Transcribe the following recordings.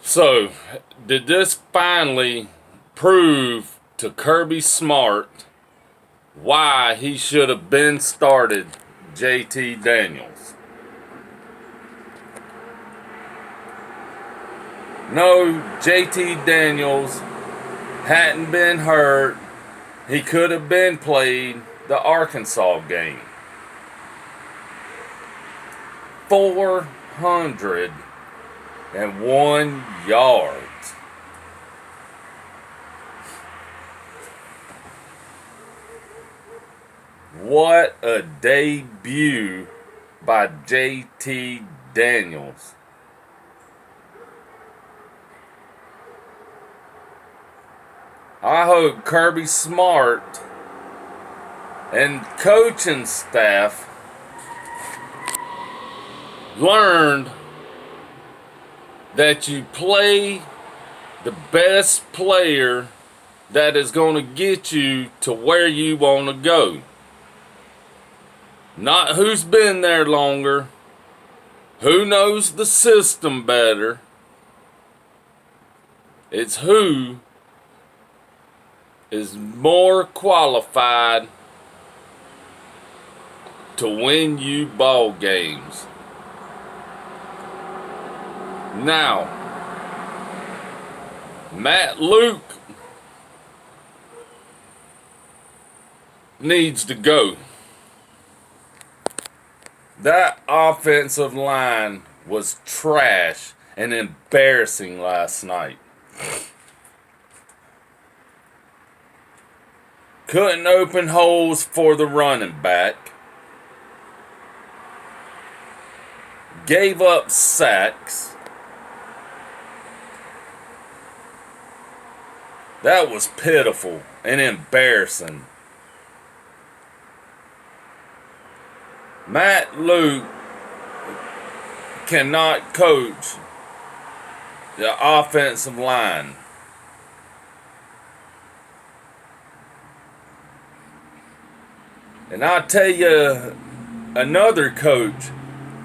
So, did this finally prove to Kirby Smart why he should have been started JT Daniels? No, JT Daniels hadn't been hurt. He could have been played the Arkansas game. 401 yards. What a debut by JT Daniels. I hope Kirby Smart and coaching staff learned that you play the best player that is going to get you to where you want to go. Not who's been there longer, who knows the system better. It's who is more qualified to win you ball games. Now, Matt Luke needs to go. That offensive line was trash and embarrassing last night. Couldn't open holes for the running back. Gave up sacks. That was pitiful and embarrassing. Matt Luke cannot coach the offensive line. And I'll tell you another coach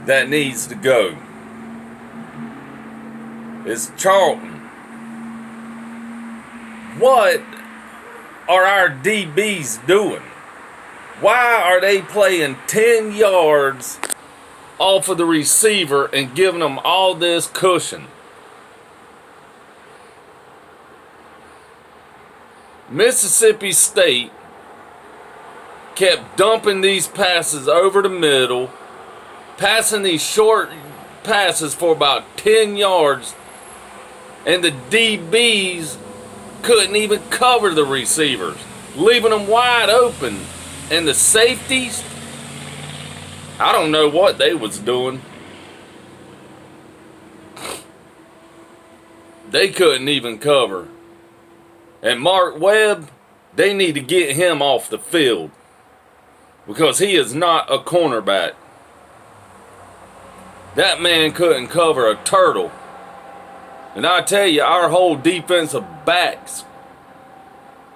that needs to go is Charlton. What are our DBs doing? Why are they playing 10 yards off of the receiver and giving them all this cushion? Mississippi State kept dumping these passes over the middle, passing these short passes for about 10 yards, and the DBs couldn't even cover the receivers, leaving them wide open. And the safeties, I don't know what they was doing. They couldn't even cover. And Mark Webb, they need to get him off the field because he is not a cornerback. That man couldn't cover a turtle. And I tell you, our whole defensive backs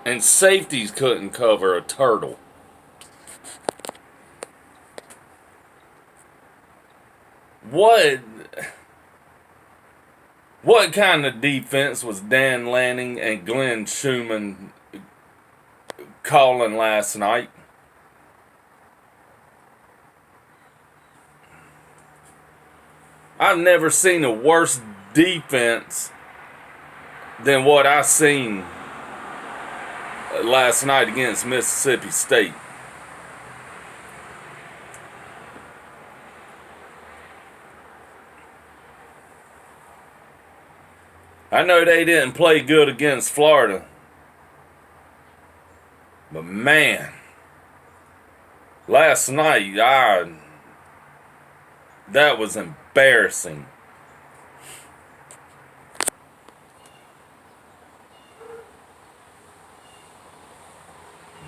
and safeties couldn't cover a turtle. What kind of defense was Dan Lanning and Glenn Schumann calling last night? I've never seen a worse defense than what I seen last night against Mississippi State. I know they didn't play good against Florida, but man, last night, that was embarrassing.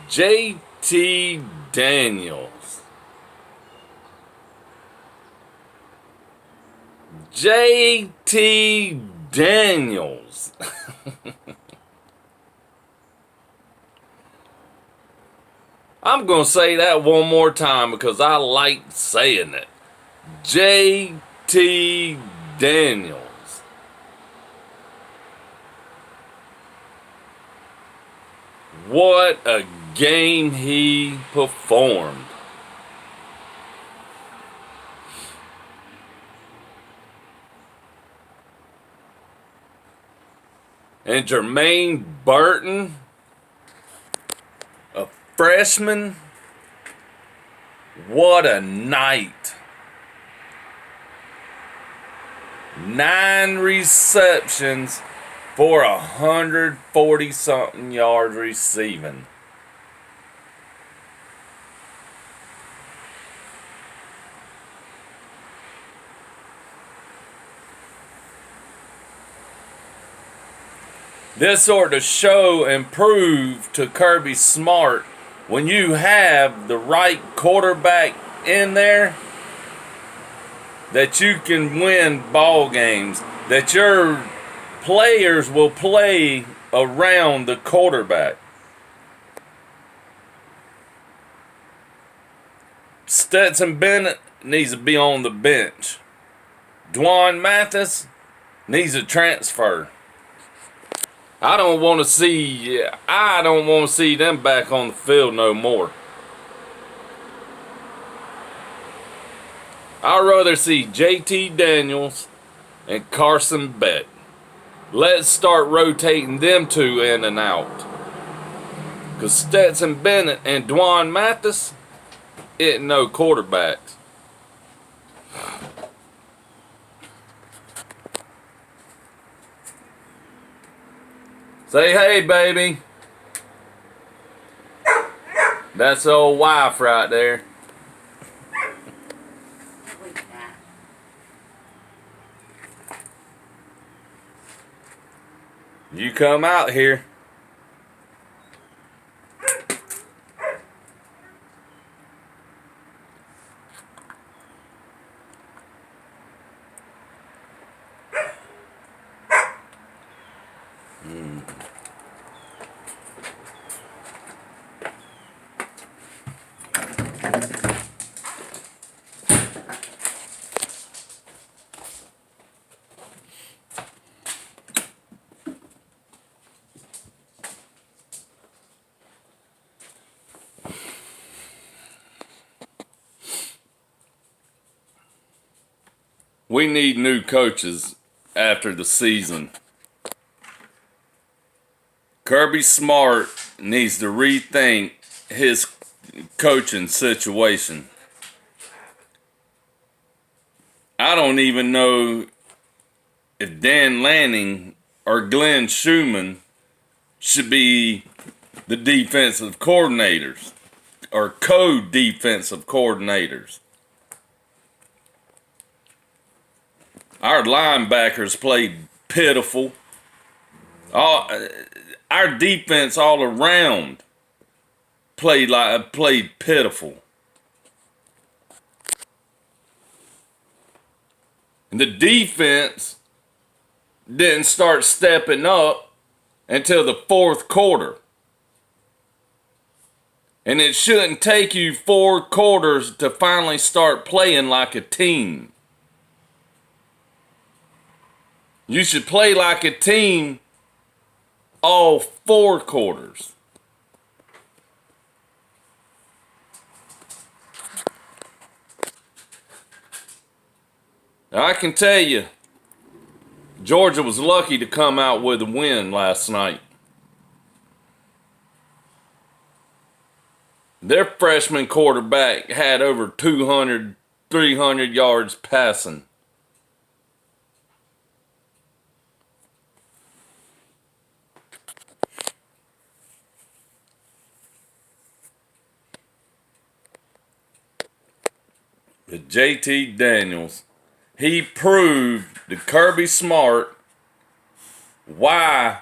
JT Daniels. JT Daniels. I'm going to say that one more time because I like saying it. JT Daniels. What a game he performed. And Jermaine Burton, a freshman, what a night. 9 receptions for 140 something yards receiving. This sort of show and prove to Kirby Smart, when you have the right quarterback in there, that you can win ball games, that your players will play around the quarterback. Stetson Bennett needs to be on the bench. Dwan Mathis needs a transfer. I don't want to see them back on the field no more. I'd rather see JT Danials and Carson Beck. Let's start rotating them two in and out. Because Stetson Bennett and Dwan Mathis ain't no quarterbacks. Say hey, baby. That's the old wife right there. You come out here. We need new coaches after the season. Kirby Smart needs to rethink his coaching situation. I don't even know if Dan Lanning or Glenn Schumann should be the defensive coordinators or co-defensive coordinators. Our linebackers played pitiful. Our defense all around played pitiful. And the defense didn't start stepping up until the fourth quarter. And it shouldn't take you 4 quarters to finally start playing like a team. You should play like a team all 4 quarters. Now, I can tell you, Georgia was lucky to come out with a win last night. Their freshman quarterback had over 200, 300 yards passing. But JT Danials, he proved to Kirby Smart why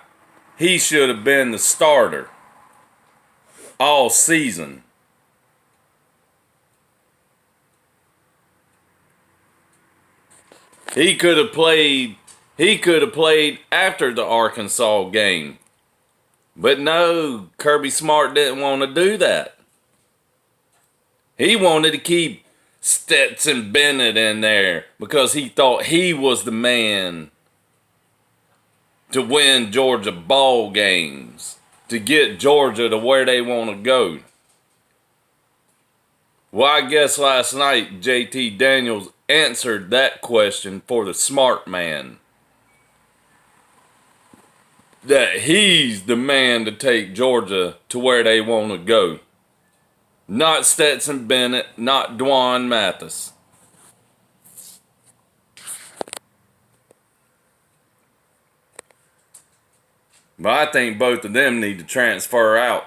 he should have been the starter all season. He could have played after the Arkansas game. But no, Kirby Smart didn't want to do that. He wanted to keep Stetson Bennett in there because he thought he was the man to win Georgia ball games. to get Georgia to where they want to go? Well, I guess last night JT Daniels answered that question for the smart man. That he's the man to take Georgia to where they want to go. Not Stetson Bennett, not Dwan Mathis. But I think both of them need to transfer out.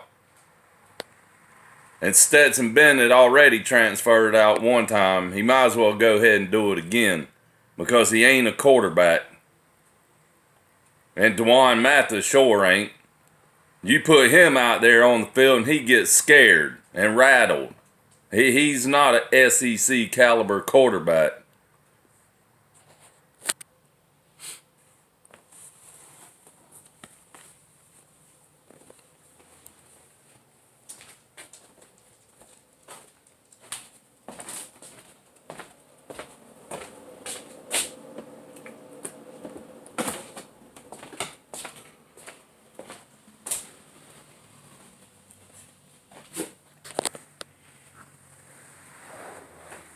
And Stetson Bennett already transferred out one time. He might as well go ahead and do it again. Because he ain't a quarterback. And Dwan Mathis sure ain't. You put him out there on the field and he gets scared and rattled. He's not an SEC caliber quarterback.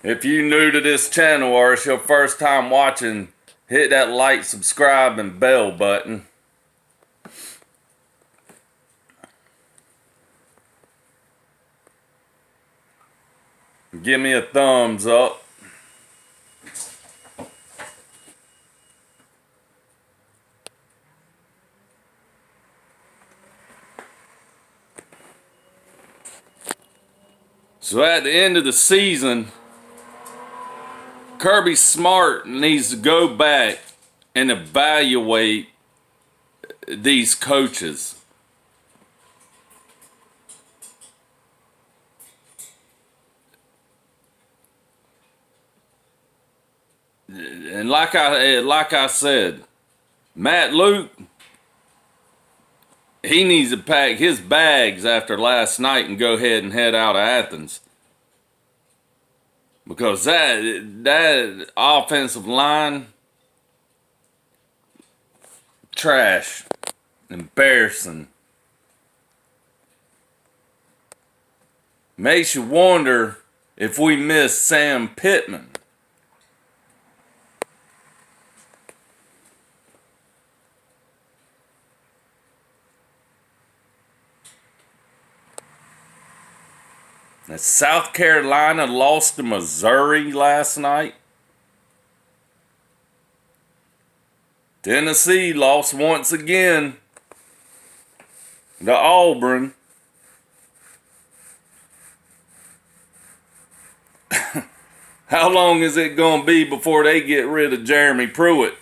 If you're new to this channel or it's your first time watching, hit that like, subscribe, and bell button. Give me a thumbs up. So at the end of the season, Kirby Smart needs to go back and evaluate these coaches. And like I said, Matt Luke, he needs to pack his bags after last night and go ahead and head out of Athens. Because that offensive line, trash, embarrassing. Makes you wonder if we miss Sam Pittman. Now, South Carolina lost to Missouri last night. Tennessee lost once again to Auburn. How long is it going to be before they get rid of Jeremy Pruitt?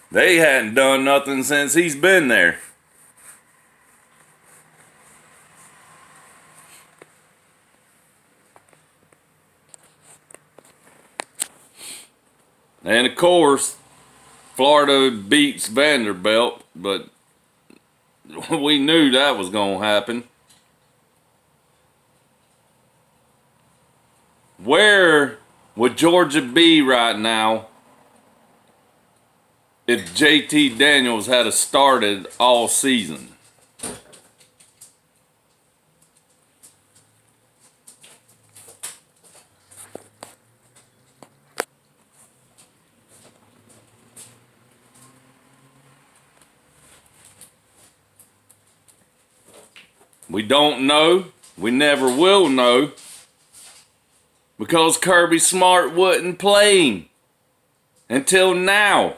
They hadn't done nothing since he's been there. And of course, Florida beats Vanderbilt, but we knew that was going to happen. Where would Georgia be right now if JT Daniels had started all season? We don't know. We never will know. Because Kirby Smart wouldn't play him until now.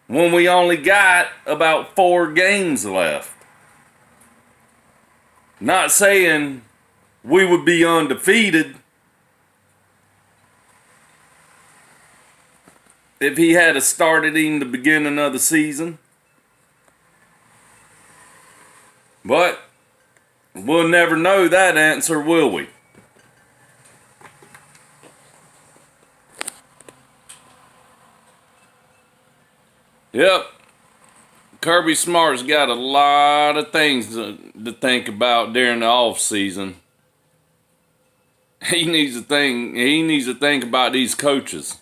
When we only got about 4 games left. Not saying we would be undefeated if he had started in the beginning of the season. But we'll never know that answer, will we? Yep. Kirby Smart's got a lot of things to think about during the off season. He needs to think about these coaches.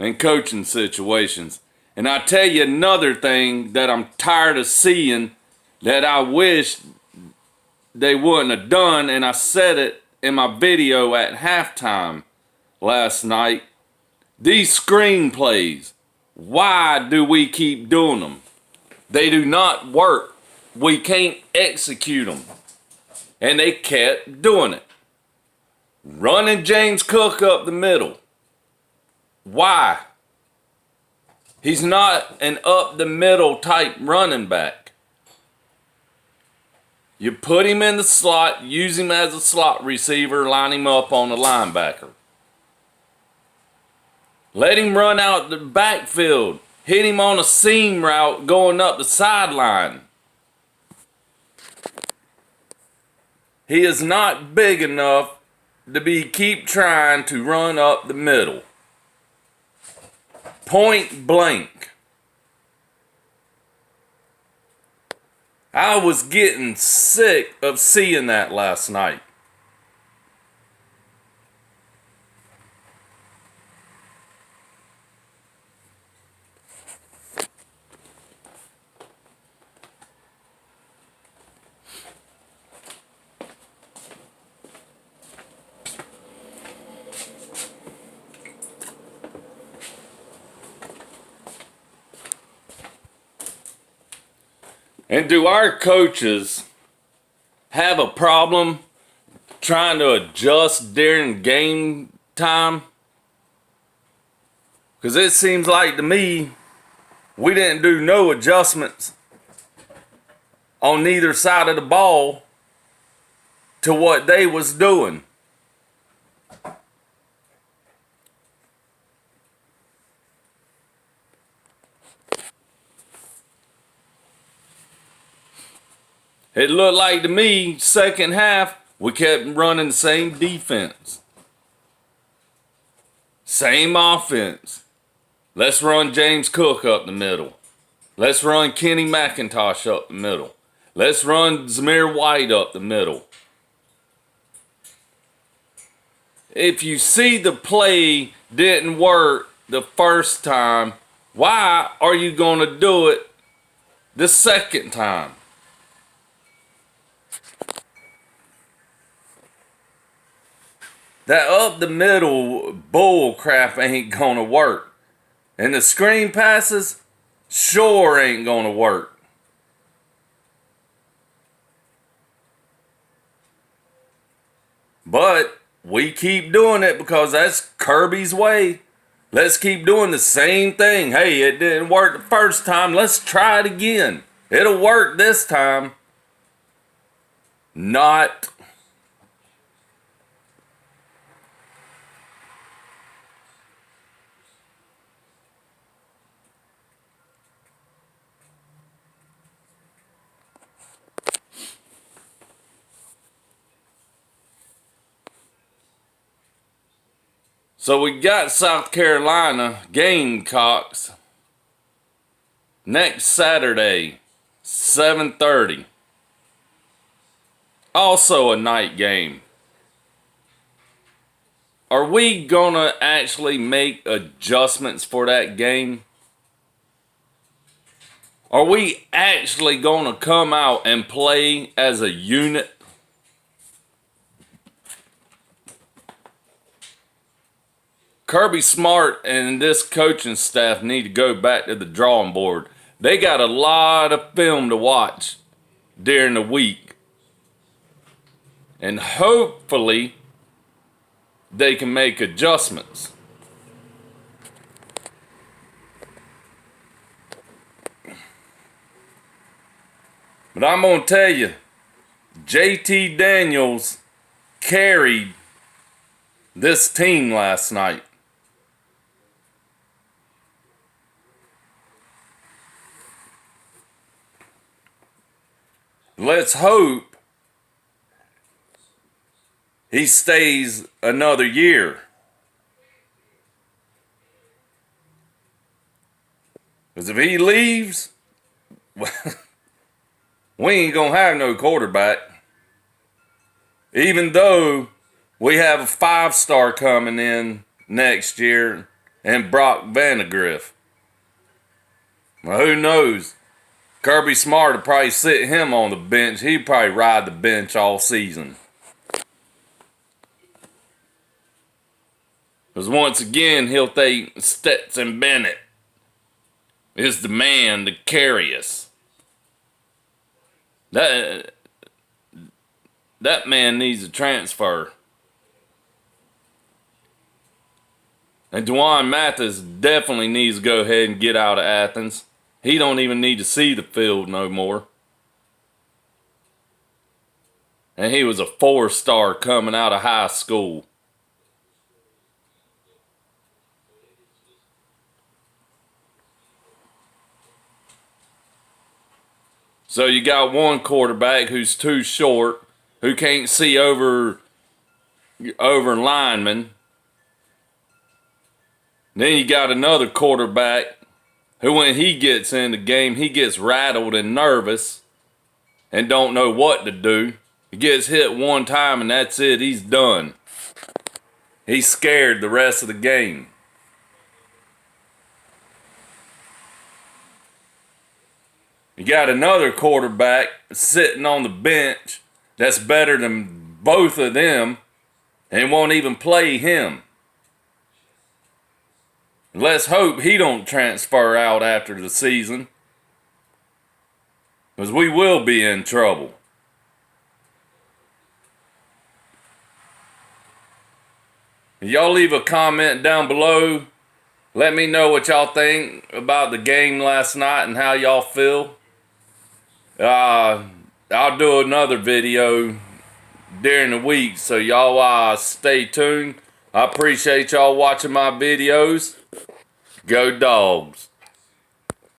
in coaching situations. And I tell you another thing that I'm tired of seeing that I wish they wouldn't have done, and I said it in my video at halftime last night. These screenplays, why do we keep doing them? They do not work. We can't execute them. And they kept doing it. Running James Cook up the middle. Why? He's not an up the middle type running back. You put him in the slot, use him as a slot receiver, line him up on the linebacker. Let him run out the backfield. Hit him on a seam route going up the sideline. He is not big enough to keep trying to run up the middle. Point blank. I was getting sick of seeing that last night. And do our coaches have a problem trying to adjust during game time? Because it seems like to me we didn't do no adjustments on neither side of the ball to what they was doing. It looked like to me, second half, we kept running the same defense. Same offense. Let's run James Cook up the middle. Let's run Kenny McIntosh up the middle. Let's run Zamir White up the middle. If you see the play didn't work the first time, why are you going to do it the second time? That up the middle bull crap ain't gonna work. And the screen passes sure ain't gonna work. But we keep doing it because that's Kirby's way. Let's keep doing the same thing. Hey, it didn't work the first time. Let's try it again. It'll work this time. Not. So we got South Carolina Gamecocks next Saturday, 7:30. Also a night game. Are we gonna actually make adjustments for that game? Are we actually gonna come out and play as a unit? Kirby Smart and this coaching staff need to go back to the drawing board. They got a lot of film to watch during the week. And hopefully they can make adjustments. But I'm going to tell you, JT Danials carried this team last night. Let's hope he stays another year. Because if he leaves, we ain't going to have no quarterback. Even though we have a 5-star coming in next year and Brock Vandegrift. Well, who knows? Kirby Smart will probably sit him on the bench. He'd probably ride the bench all season. Because once again, he'll think Stetson Bennett is the man to carry us. That man needs a transfer. And Dwan Mathis definitely needs to go ahead and get out of Athens. He don't even need to see the field no more. And he was a 4-star coming out of high school. So you got one quarterback who's too short, who can't see over linemen. Then you got another quarterback who, when he gets in the game, he gets rattled and nervous and don't know what to do. He gets hit one time and that's it. He's done. He's scared the rest of the game. You got another quarterback sitting on the bench that's better than both of them and won't even play him. Let's hope he don't transfer out after the season, because we will be in trouble. Y'all leave a comment down below. Let me know what y'all think about the game last night and how y'all feel. I'll do another video during the week, so y'all stay tuned. I appreciate y'all watching my videos. Go Dogs.